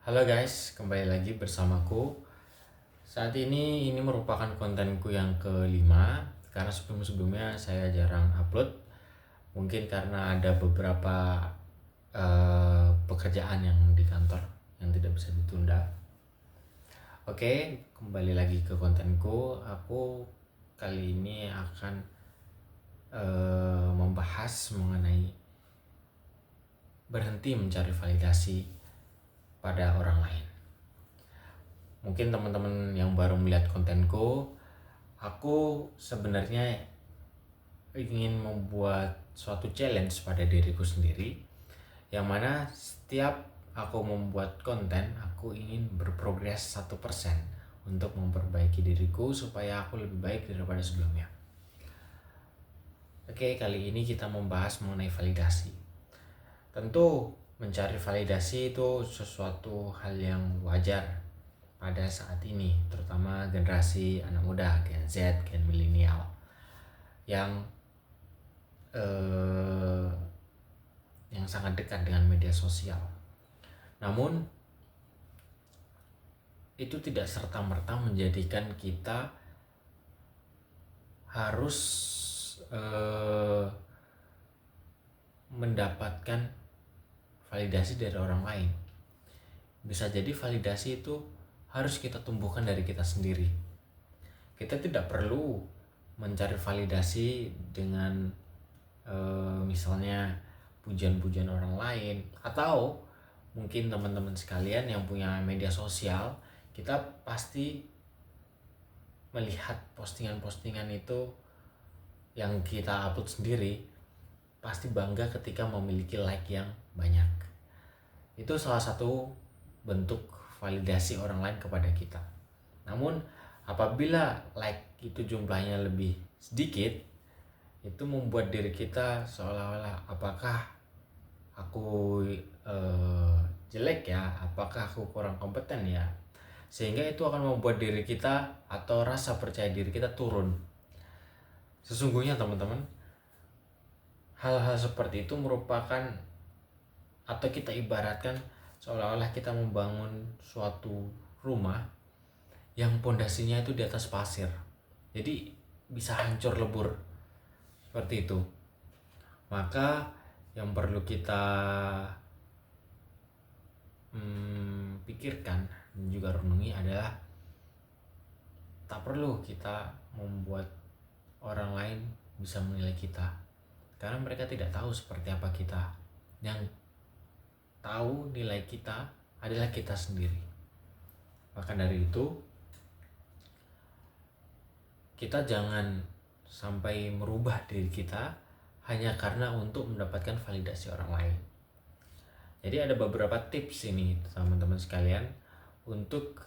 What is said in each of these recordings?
Halo guys, kembali lagi bersamaku. Saat ini merupakan kontenku yang kelima karena sebelum-sebelumnya saya jarang upload. Mungkin karena ada beberapa pekerjaan yang di kantor yang tidak bisa ditunda. Oke, kembali lagi ke kontenku. Aku kali ini akan membahas mengenai berhenti mencari validasi pada orang lain. Mungkin teman-teman yang baru melihat kontenku, aku sebenarnya ingin membuat suatu challenge pada diriku sendiri, yang mana setiap aku membuat konten, aku ingin berprogres 1% untuk memperbaiki diriku supaya aku lebih baik daripada sebelumnya. Oke, kali ini kita membahas mengenai validasi. Tentu mencari validasi itu sesuatu hal yang wajar pada saat ini, terutama generasi anak muda, Gen Z, Gen milenial yang sangat dekat dengan media sosial. Namun itu tidak serta-merta menjadikan kita harus mendapatkan validasi dari orang lain. Bisa jadi validasi itu harus kita tumbuhkan dari kita sendiri. Kita tidak perlu mencari validasi dengan misalnya pujian-pujian orang lain, atau mungkin teman-teman sekalian yang punya media sosial, kita pasti melihat postingan-postingan itu yang kita upload sendiri, pasti bangga ketika memiliki like yang banyak. Itu salah satu bentuk validasi orang lain kepada kita. Namun apabila like itu jumlahnya lebih sedikit, itu membuat diri kita seolah-olah apakah aku jelek ya, apakah aku kurang kompeten ya, sehingga itu akan membuat diri kita atau rasa percaya diri kita turun. Sesungguhnya teman-teman, hal-hal seperti itu merupakan, atau kita ibaratkan seolah-olah kita membangun suatu rumah yang pondasinya itu di atas pasir, jadi bisa hancur lebur seperti itu. Maka yang perlu kita pikirkan dan juga renungi adalah tak perlu kita membuat orang lain bisa menilai kita, karena mereka tidak tahu seperti apa kita. Yang tahu nilai kita adalah kita sendiri. Maka dari itu, kita jangan sampai merubah diri kita hanya karena untuk mendapatkan validasi orang lain. Jadi ada beberapa tips ini teman-teman sekalian untuk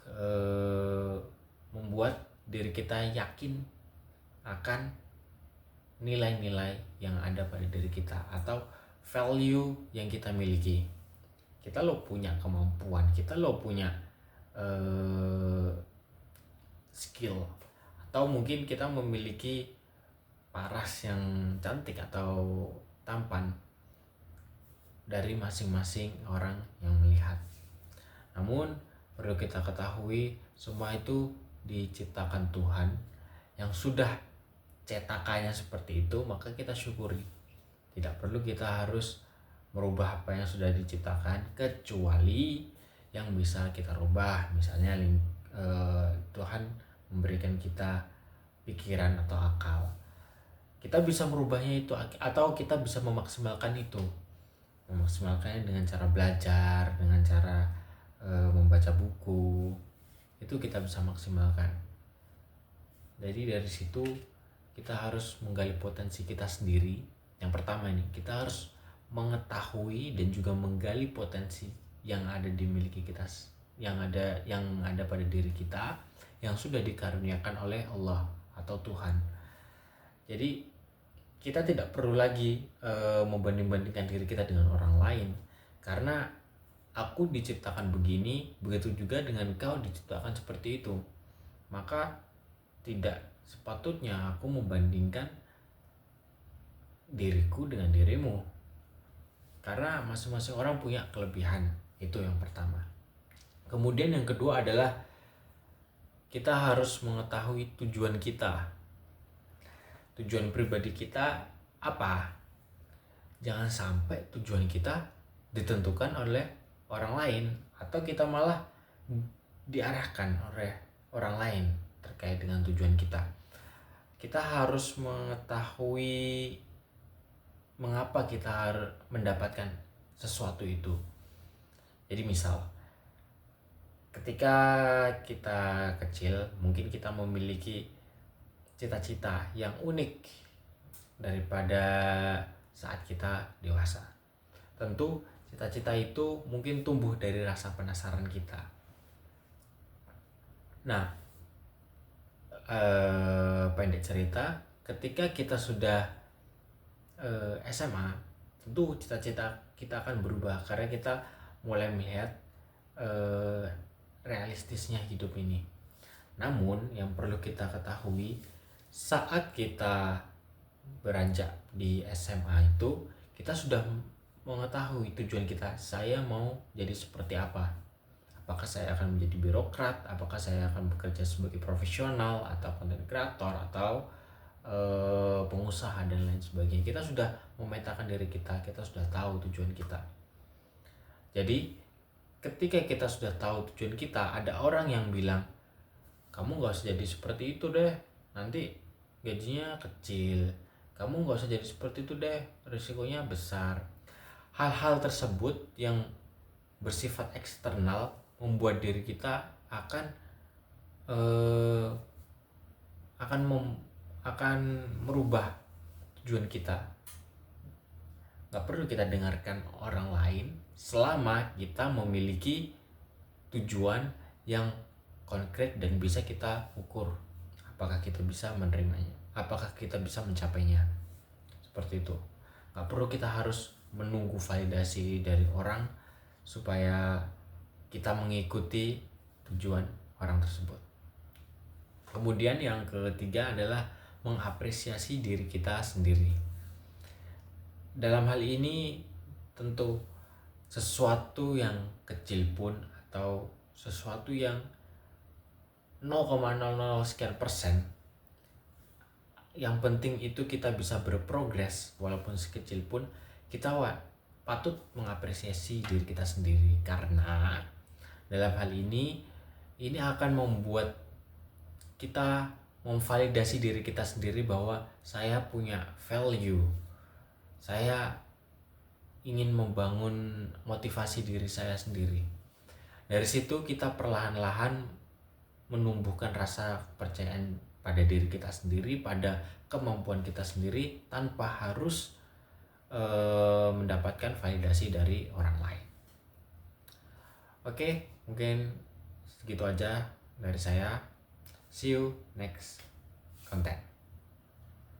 membuat diri kita yakin akan nilai-nilai yang ada pada diri kita atau value yang kita miliki. Kita lo punya kemampuan, kita lo punya skill, atau mungkin kita memiliki paras yang cantik atau tampan dari masing-masing orang yang melihat. Namun perlu kita ketahui, semua itu diciptakan Tuhan yang sudah cetakannya seperti itu, maka kita syukuri. Tidak perlu kita harus merubah apa yang sudah diciptakan, kecuali yang bisa kita rubah. Misalnya Tuhan memberikan kita pikiran atau akal, kita bisa merubahnya itu, atau kita bisa memaksimalkannya dengan cara belajar, dengan cara membaca buku. Itu kita bisa maksimalkan. Jadi dari situ kita harus menggali potensi kita sendiri. Yang pertama nih, kita harus mengetahui dan juga menggali potensi yang ada dimiliki kita, yang ada pada diri kita, yang sudah dikaruniakan oleh Allah atau Tuhan. Jadi kita tidak perlu lagi membanding-bandingkan diri kita dengan orang lain, karena aku diciptakan begini, begitu juga dengan kau diciptakan seperti itu. Maka tidak sepatutnya aku membandingkan diriku dengan dirimu, karena masing-masing orang punya kelebihan. Itu yang pertama. Kemudian yang kedua adalah kita harus mengetahui tujuan kita. Tujuan pribadi kita apa? Jangan sampai tujuan kita ditentukan oleh orang lain atau kita malah diarahkan oleh orang lain terkait dengan tujuan kita. Kita harus mengetahui mengapa kita harus mendapatkan sesuatu itu. Jadi misal ketika kita kecil mungkin kita memiliki cita-cita yang unik daripada saat kita dewasa. Tentu cita-cita itu mungkin tumbuh dari rasa penasaran kita. Nah, pendek cerita, ketika kita sudah SMA, tentu cita-cita kita akan berubah karena kita mulai melihat realistisnya hidup ini. Namun yang perlu kita ketahui, saat kita beranjak di SMA itu kita sudah mengetahui tujuan kita. Saya mau jadi seperti apa? Apakah saya akan menjadi birokrat? Apakah saya akan bekerja sebagai profesional atau content creator atau pengusaha dan lain sebagainya? Kita sudah memetakan diri kita. Kita sudah tahu tujuan kita. Jadi ketika kita sudah tahu tujuan kita, ada orang yang bilang, kamu gak usah jadi seperti itu deh, nanti gajinya kecil. Kamu gak usah jadi seperti itu deh, risikonya besar. Hal-hal tersebut yang bersifat eksternal membuat diri kita akan merubah tujuan kita. Gak perlu kita dengarkan orang lain selama kita memiliki tujuan yang konkret dan bisa kita ukur apakah kita bisa menerimanya, apakah kita bisa mencapainya. Seperti itu. Gak perlu kita harus menunggu validasi dari orang supaya kita mengikuti tujuan orang tersebut. Kemudian yang ketiga adalah mengapresiasi diri kita sendiri. Dalam hal ini tentu sesuatu yang kecil pun atau sesuatu yang 0,00 sekian persen, yang penting itu kita bisa berprogres walaupun sekecil pun. Kita patut mengapresiasi diri kita sendiri karena dalam hal ini akan membuat kita memvalidasi diri kita sendiri bahwa saya punya value, saya ingin membangun motivasi diri saya sendiri. Dari situ kita perlahan-lahan menumbuhkan rasa kepercayaan pada diri kita sendiri, pada kemampuan kita sendiri tanpa harus mendapatkan validasi dari orang lain. Oke, mungkin segitu aja dari saya. See you next content.